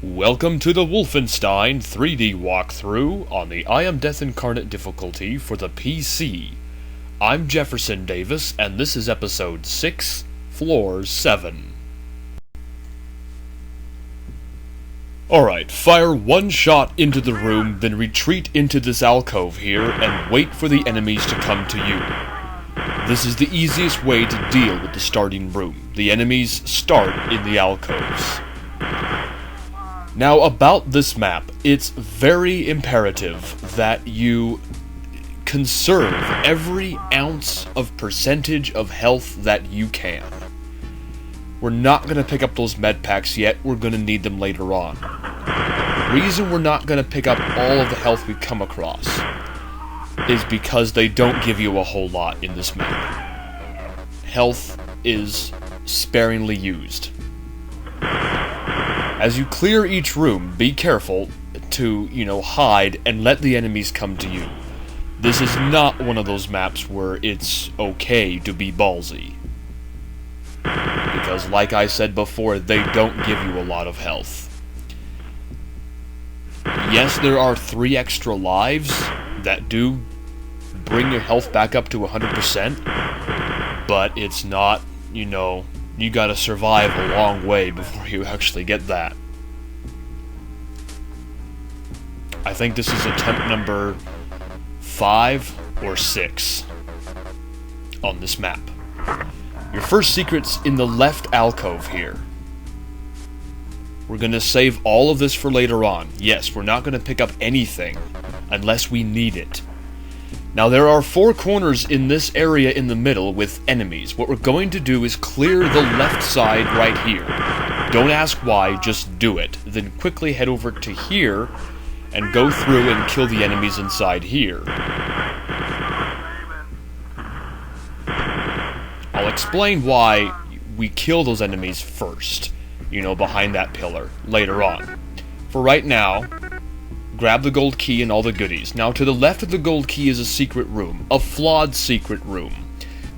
Welcome to the Wolfenstein 3D walkthrough on the I Am Death Incarnate difficulty for the PC. I'm Jefferson Davis, and this is episode 6, floor 7. Alright, fire one shot into the room, then retreat into this alcove here, and wait for the enemies to come to you. This is the easiest way to deal with the starting room. The enemies start in the alcoves. Now, about this map, it's very imperative that you conserve every ounce of percentage of health that you can. We're not going to pick up those med packs yet, we're going to need them later on. The reason we're not going to pick up all of the health we come across is because they don't give you a whole lot in this map. Health is sparingly used. As you clear each room, be careful to, hide and let the enemies come to you. This is not one of those maps where it's okay to be ballsy. Because, like I said before, they don't give you a lot of health. Yes, there are 3 extra lives that do bring your health back up to 100%, but it's not, you gotta survive a long way before you actually get that. I think this is attempt number 5 or 6 on this map. Your first secret's in the left alcove here. We're gonna save all of this for later on. Yes, we're not gonna pick up anything unless we need it. Now, there are 4 corners in this area in the middle with enemies. What we're going to do is clear the left side right here. Don't ask why, just do it. Then quickly head over to here and go through and kill the enemies inside here. I'll explain why we kill those enemies first, behind that pillar, later on. For right now, grab the gold key and all the goodies. Now, to the left of the gold key is a secret room. A flawed secret room.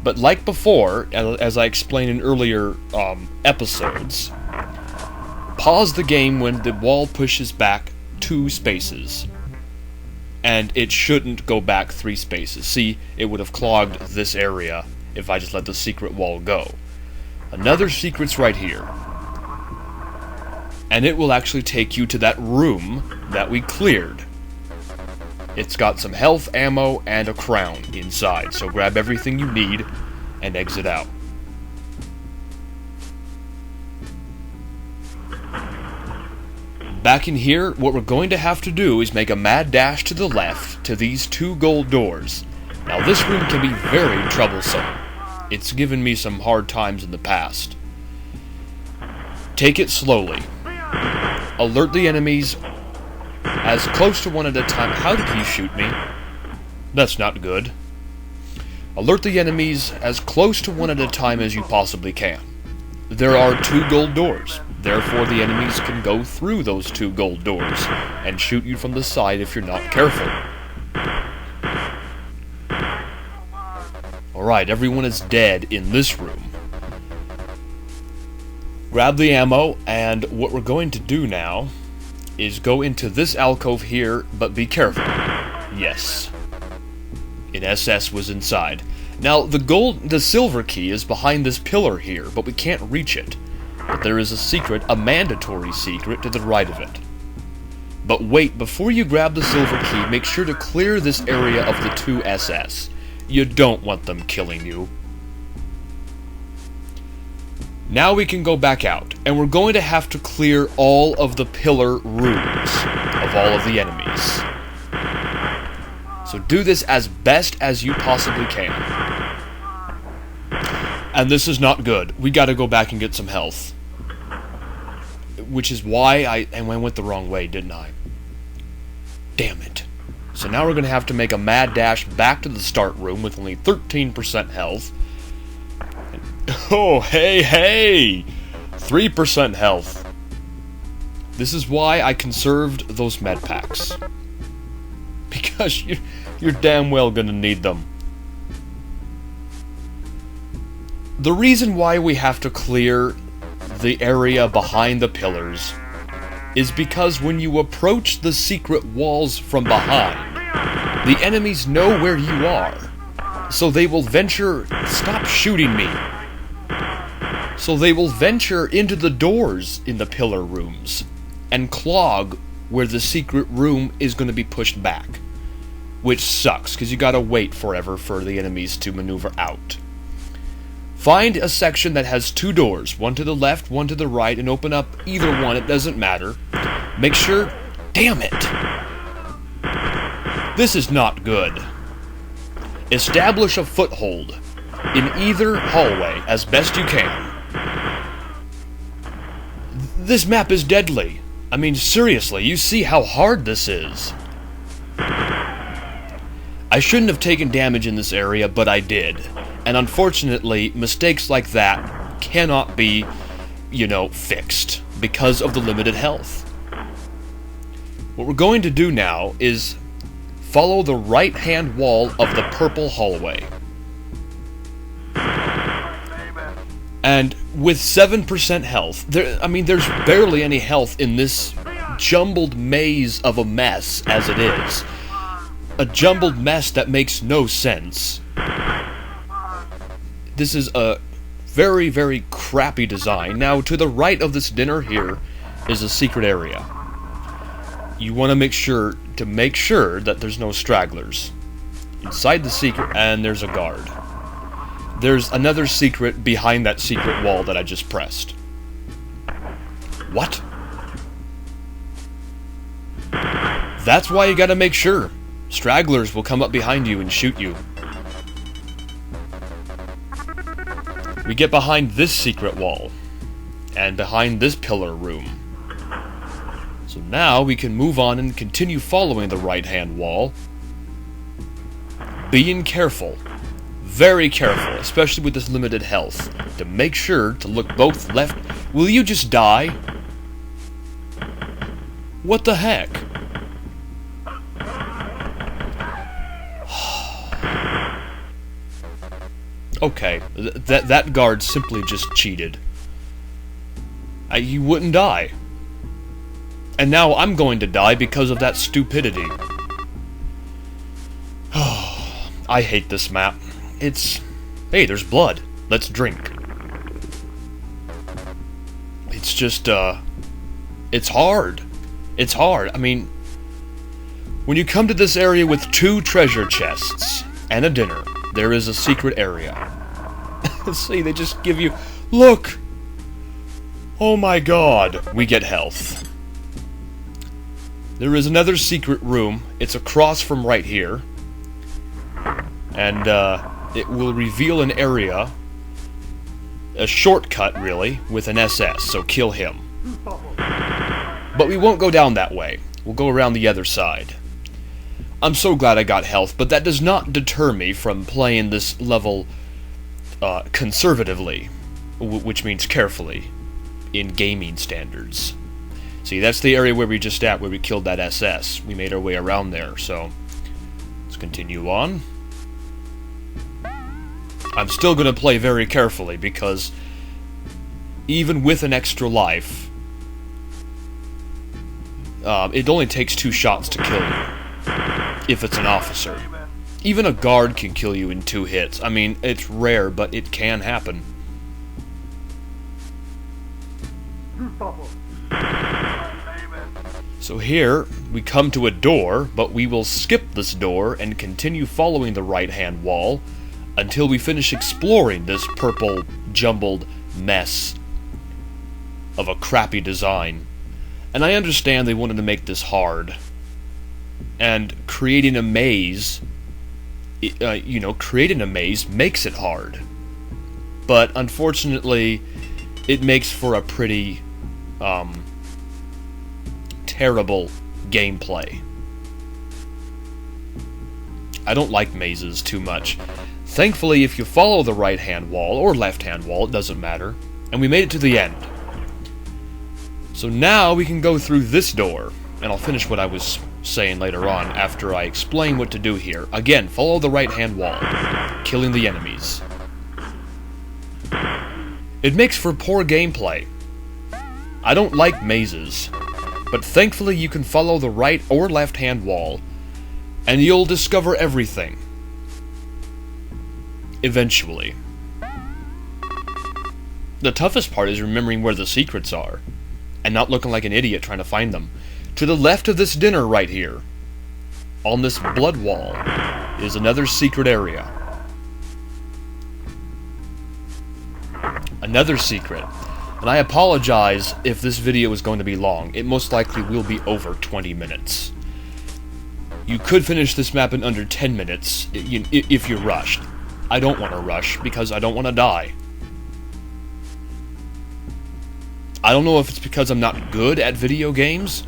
But like before, as I explained in earlier episodes, pause the game when the wall pushes back 2 spaces. And it shouldn't go back 3 spaces. See, it would have clogged this area if I just let the secret wall go. Another secret's right here. And it will actually take you to that room that we cleared. It's got some health, ammo, and a crown inside, so grab everything you need and exit out. Back in here, what we're going to have to do is make a mad dash to the left to these 2 gold doors. Now, this room can be very troublesome. It's given me some hard times in the past. Take it slowly. Alert the enemies as close to one at a time. How did he shoot me? That's not good. Alert the enemies as close to one at a time as you possibly can. There are 2 gold doors. Therefore, the enemies can go through those 2 gold doors and shoot you from the side if you're not careful. Alright, everyone is dead in this room. Grab the ammo, and what we're going to do now is go into this alcove here, but be careful. Yes. An SS was inside. Now, the silver key is behind this pillar here, but we can't reach it. But there is a secret, a mandatory secret, to the right of it. But wait, before you grab the silver key, make sure to clear this area of the 2 SS. You don't want them killing you. Now we can go back out, and we're going to have to clear all of the pillar rooms of all of the enemies. So do this as best as you possibly can. And this is not good. We gotta go back and get some health. Which is why I went the wrong way, didn't I? Damn it. So now we're gonna have to make a mad dash back to the start room with only 13% health. Oh, hey! 3% health. This is why I conserved those med packs. Because you're damn well gonna need them. The reason why we have to clear the area behind the pillars is because when you approach the secret walls from behind, the enemies know where you are. So they will venture... Stop shooting me! So they will venture into the doors in the pillar rooms and clog where the secret room is going to be pushed back. Which sucks, because you gotta wait forever for the enemies to maneuver out. Find a section that has 2 doors, one to the left, one to the right, and open up either one, it doesn't matter. Make sure... Damn it! This is not good. Establish a foothold in either hallway as best you can. This map is deadly. I mean, seriously, you see how hard this is. I shouldn't have taken damage in this area, but I did. And unfortunately, mistakes like that cannot be, fixed because of the limited health. What we're going to do now is follow the right-hand wall of the purple hallway. And with 7% health, there's barely any health in this jumbled maze of a mess as it is. A jumbled mess that makes no sense. This is a very, very crappy design. Now, to the right of this dinner here is a secret area. You want to make sure that there's no stragglers. Inside the secret, and there's a guard. There's another secret behind that secret wall that I just pressed. What? That's why you gotta make sure. Stragglers will come up behind you and shoot you. We get behind this secret wall, and behind this pillar room. So now we can move on and continue following the right-hand wall. Being careful, very careful, especially with this limited health, to make sure to look both left... Will you just die? What the heck? Okay, that guard simply just cheated. You wouldn't die. And now I'm going to die because of that stupidity. I hate this map. Hey, there's blood. Let's drink. It's just, it's hard. It's hard. I mean, when you come to this area with 2 treasure chests and a dinner, there is a secret area. See, they just give you... Look! Oh my god. We get health. There is another secret room. It's across from right here. And, it will reveal an area. A shortcut, really, with an SS, so kill him. But we won't go down that way. We'll go around the other side. I'm so glad I got health, but that does not deter me from playing this level conservatively, which means carefully, in gaming standards. See, that's the area where we just at, where we killed that SS. We made our way around there, so let's continue on. I'm still going to play very carefully, because even with an extra life, it only takes 2 shots to kill you. If it's an officer. Even a guard can kill you in 2 hits. I mean, it's rare, but it can happen. So here, we come to a door, but we will skip this door and continue following the right-hand wall until we finish exploring this purple, jumbled mess of a crappy design. And I understand they wanted to make this hard. And creating a maze, creating a maze makes it hard. But unfortunately, it makes for a pretty, terrible gameplay. I don't like mazes too much. Thankfully, if you follow the right-hand wall, or left-hand wall, it doesn't matter. And we made it to the end. So now we can go through this door, and I'll finish what I was saying later on after I explain what to do here. Again, follow the right-hand wall, killing the enemies. It makes for poor gameplay. I don't like mazes. But thankfully you can follow the right or left hand wall, and you'll discover everything. Eventually. The toughest part is remembering where the secrets are, and not looking like an idiot trying to find them. To the left of this dinner right here, on this blood wall, is another secret area. Another secret. And I apologize if this video is going to be long. It most likely will be over 20 minutes. You could finish this map in under 10 minutes if you're rushed. I don't want to rush because I don't want to die. I don't know if it's because I'm not good at video games,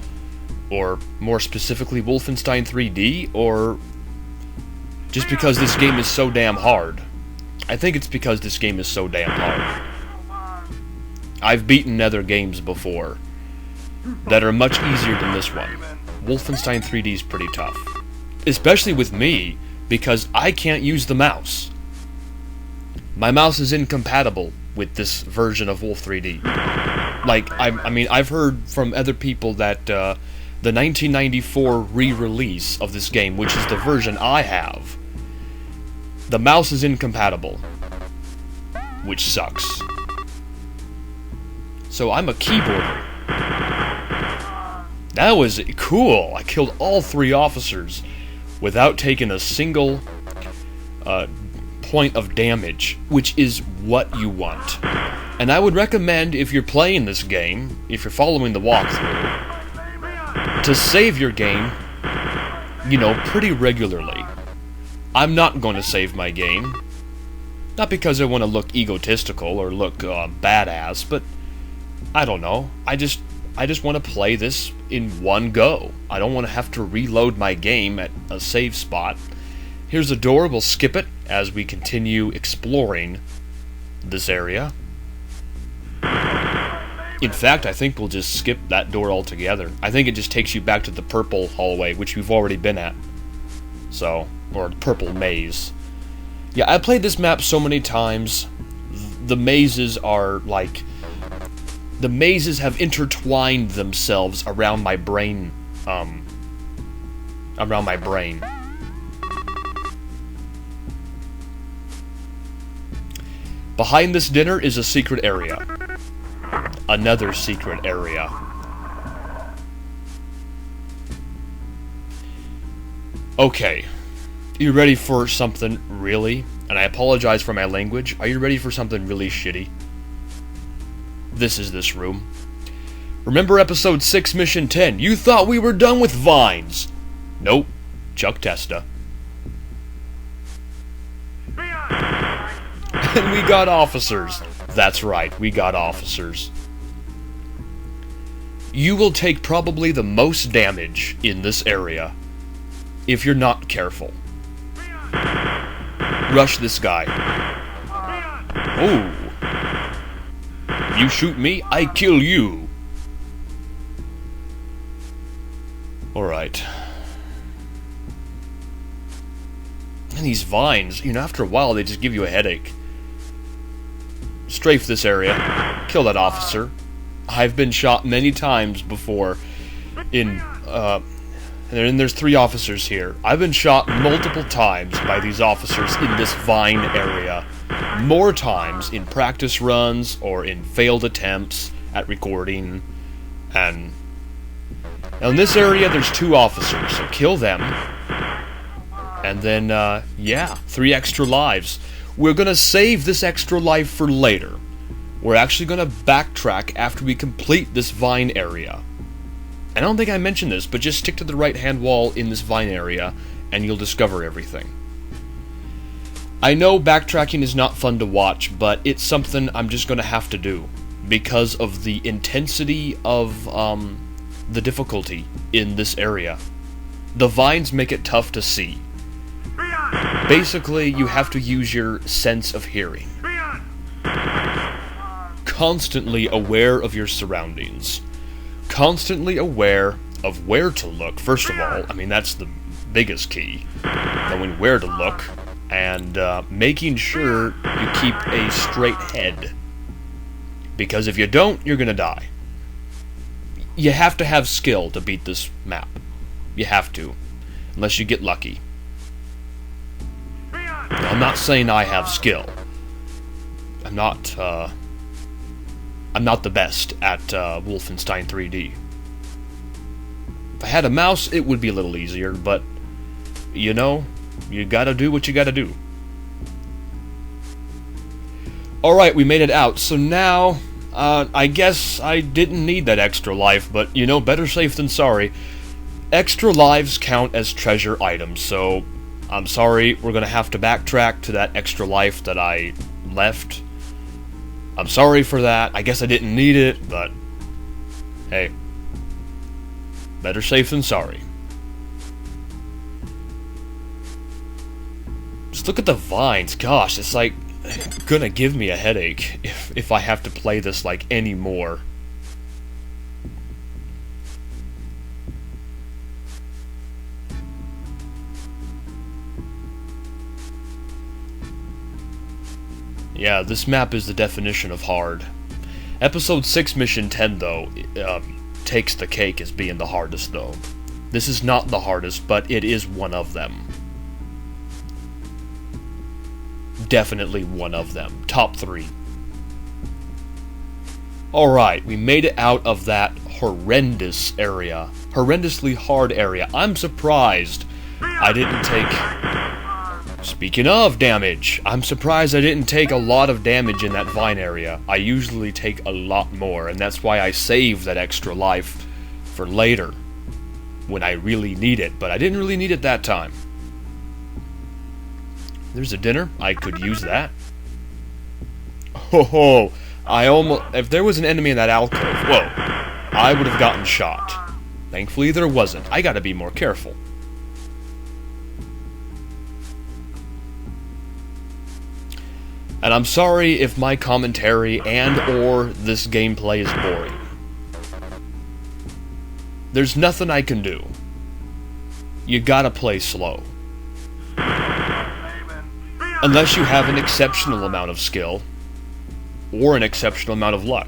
or more specifically Wolfenstein 3D, or just because this game is so damn hard. I think it's because this game is so damn hard. I've beaten other games before that are much easier than this one. Wolfenstein 3D is pretty tough. Especially with me, because I can't use the mouse. My mouse is incompatible with this version of Wolf 3D. Like, I mean, I've heard from other people that the 1994 re-release of this game, which is the version I have, the mouse is incompatible, which sucks. So I'm a keyboarder. That was cool. I killed all 3 officers without taking a single point of damage, which is what you want. And I would recommend, if you're playing this game, if you're following the walkthrough, to save your game, you know, pretty regularly. I'm not going to save my game. Not because I want to look egotistical or look badass, but I don't know. I just want to play this in one go. I don't want to have to reload my game at a save spot. Here's a door. We'll skip it as we continue exploring this area. In fact, I think we'll just skip that door altogether. I think it just takes you back to the purple hallway, which we've already been at. So, or the purple maze. Yeah, I played this map so many times. The mazes are like... The mazes have intertwined themselves around my brain. Around my brain. Behind this dinner is a secret area. Another secret area. Okay. You ready for something really? And I apologize for my language. Are you ready for something really shitty? This is this room. Remember episode 6, mission 10? You thought we were done with vines. Nope. Chuck Testa. And we got officers. That's right, we got officers. You will take probably the most damage in this area if you're not careful. Rush this guy. Oh. You shoot me, I kill you. Alright. And these vines, you know, after a while they just give you a headache. Strafe this area. Kill that officer. I've been shot many times before in, and there's 3 officers here. I've been shot multiple times by these officers in this vine area. More times in practice runs or in failed attempts at recording. And now in this area there's 2 officers, so kill them. And then, yeah, 3 extra lives. We're gonna save this extra life for later. We're actually gonna backtrack after we complete this vine area. I don't think I mentioned this, but just stick to the right-hand wall in this vine area, and you'll discover everything. I know backtracking is not fun to watch, but it's something I'm just gonna have to do, because of the intensity of, the difficulty in this area. The vines make it tough to see. Basically, you have to use your sense of hearing. Constantly aware of your surroundings. Constantly aware of where to look, first of all. I mean, that's the biggest key. Knowing where to look, and making sure you keep a straight head. Because if you don't, you're gonna die. you have to have skill to beat this map. You have to. Unless you get lucky. Now, I'm not saying I have skill. I'm not the best at Wolfenstein 3D. If I had a mouse, it would be a little easier, but, you know, you gotta do what you gotta do. Alright, we made it out, so now, I guess I didn't need that extra life, but, you know, better safe than sorry. Extra lives count as treasure items, so I'm sorry, we're gonna have to backtrack to that extra life that I left. I'm sorry for that. I guess I didn't need it, but hey, better safe than sorry. Just look at the vines. Gosh, it's like gonna give me a headache if I have to play this like anymore. Yeah, this map is the definition of hard. Episode 6, Mission 10, though, takes the cake as being the hardest, though. This is not the hardest, but it is one of them. Definitely one of them. Top 3. Alright, we made it out of that horrendous area. Horrendously hard area. I'm surprised I didn't take... Speaking of damage, I'm surprised I didn't take a lot of damage in that vine area. I usually take a lot more, and that's why I saved that extra life for later, when I really need it, but I didn't really need it that time. There's a dinner. I could use that. Oh, I almost... If there was an enemy in that alcove, whoa, I would have gotten shot. Thankfully there wasn't. I gotta be more careful. And I'm sorry if my commentary and or this gameplay is boring. There's nothing I can do. You gotta play slow. Unless you have an exceptional amount of skill, or an exceptional amount of luck.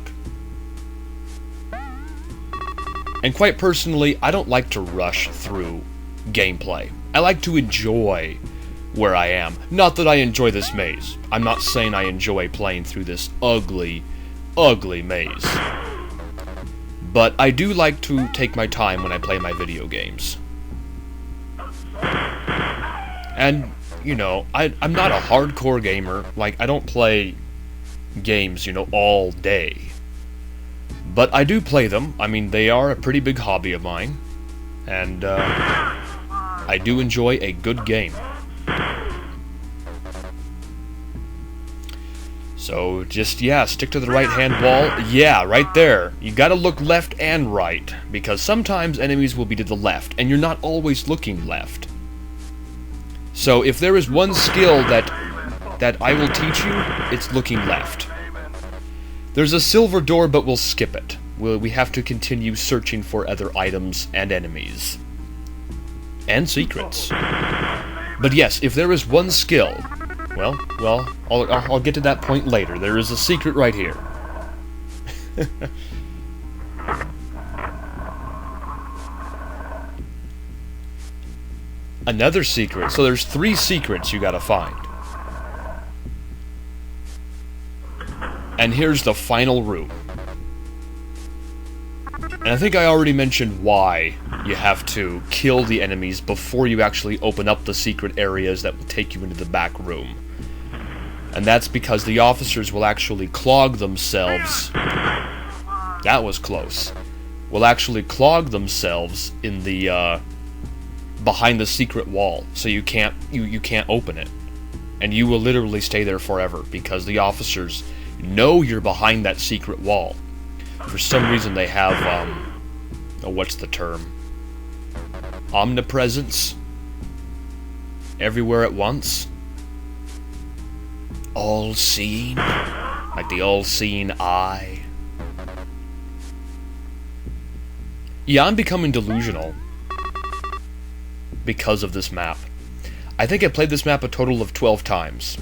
And quite personally, I don't like to rush through gameplay. I like to enjoy where I am. Not that I enjoy this maze. I'm not saying I enjoy playing through this ugly, ugly maze. But I do like to take my time when I play my video games. And, you know, I'm not a hardcore gamer. Like, I don't play games, you know, all day. But I do play them. I mean, they are a pretty big hobby of mine. And, I do enjoy a good game. So, just, yeah, stick to the right-hand wall. Yeah, right there. You gotta look left and right, because sometimes enemies will be to the left, and you're not always looking left. So, if there is one skill that I will teach you, it's looking left. There's a silver door, but we'll skip it. We have to continue searching for other items and enemies. And secrets. But yes, if there is one skill... Well, I'll get to that point later. There is a secret right here. Another secret. So there's 3 secrets you gotta find. And here's the final room. And I think I already mentioned why you have to kill the enemies before you actually open up the secret areas that will take you into the back room. And that's because the officers will actually clog themselves... That was close. Will actually clog themselves in the, behind the secret wall, so you can't open it. And you will literally stay there forever, because the officers know you're behind that secret wall. For some reason they have, what's the term? Omnipresence? Everywhere at once? All-seeing? Like the all-seeing eye? Yeah, I'm becoming delusional because of this map. I think I played this map a total of 12 times.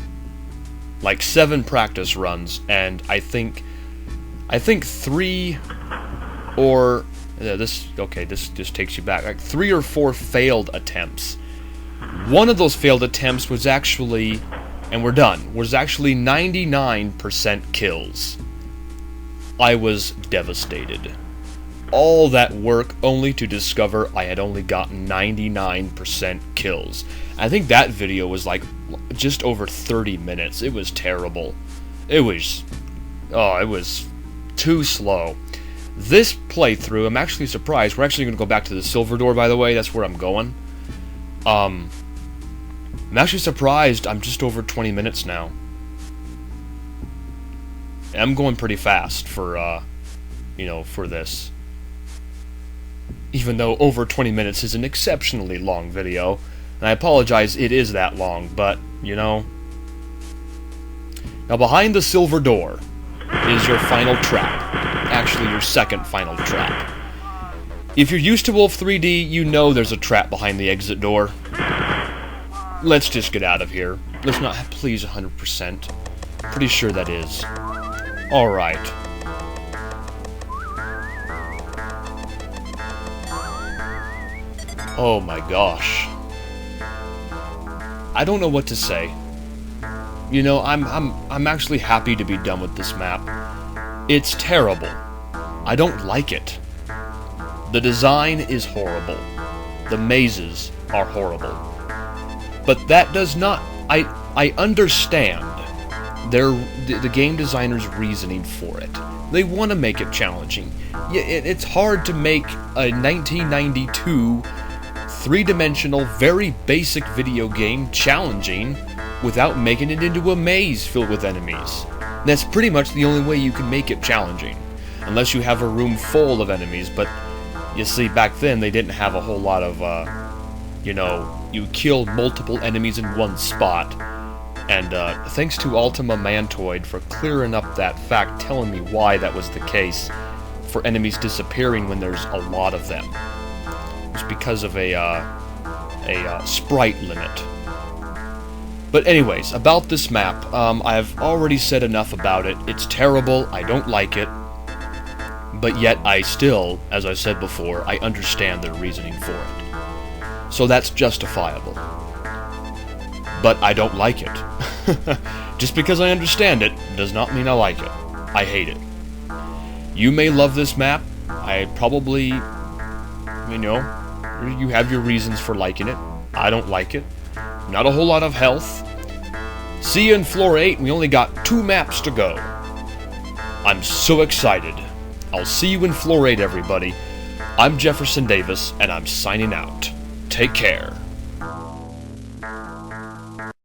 Like 7 practice runs, and I think 3 or Okay, this just takes you back. Like 3 or 4 failed attempts. One of those failed attempts was actually, and we're done, was actually 99% kills. I was devastated. All that work only to discover I had only gotten 99% kills. I think that video was like just over 30 minutes. It was terrible. It was too slow. This playthrough, I'm actually surprised. We're actually going to go back to the silver door, by the way. That's where I'm going. I'm actually surprised I'm just over 20 minutes now. I'm going pretty fast for, for this. Even though over 20 minutes is an exceptionally long video. And I apologize, it is that long, but, Now, behind the silver door is your final trap. Actually, your second final trap. If you're used to Wolf 3D, you know there's a trap behind the exit door. Let's just get out of here. Let's not, please, 100%. Pretty sure that is. Alright. Oh my gosh. I don't know what to say. I'm actually happy to be done with this map. It's terrible. I don't like it. The design is horrible. The mazes are horrible. But that does not... I understand the game designer's reasoning for it. They want to make it challenging. It's hard to make a 1992 three-dimensional, very basic video game challenging without making it into a maze filled with enemies. That's pretty much the only way you can make it challenging. Unless you have a room full of enemies, but you see, back then they didn't have a whole lot of, you killed multiple enemies in one spot. And thanks to Ultima Mantoid for clearing up that fact, telling me why that was the case for enemies disappearing when there's a lot of them. It's because of a sprite limit. But anyways, about this map, I've already said enough about it. It's terrible, I don't like it, but yet I still, as I said before, I understand their reasoning for it. So that's justifiable. But I don't like it. Just because I understand it does not mean I like it. I hate it. You may love this map. I probably, you have your reasons for liking it. I don't like it. Not a whole lot of health. See you in floor 8. We only got 2 maps to go. I'm so excited. I'll see you in floor 8, everybody. I'm Jefferson Davis, and I'm signing out. Take care.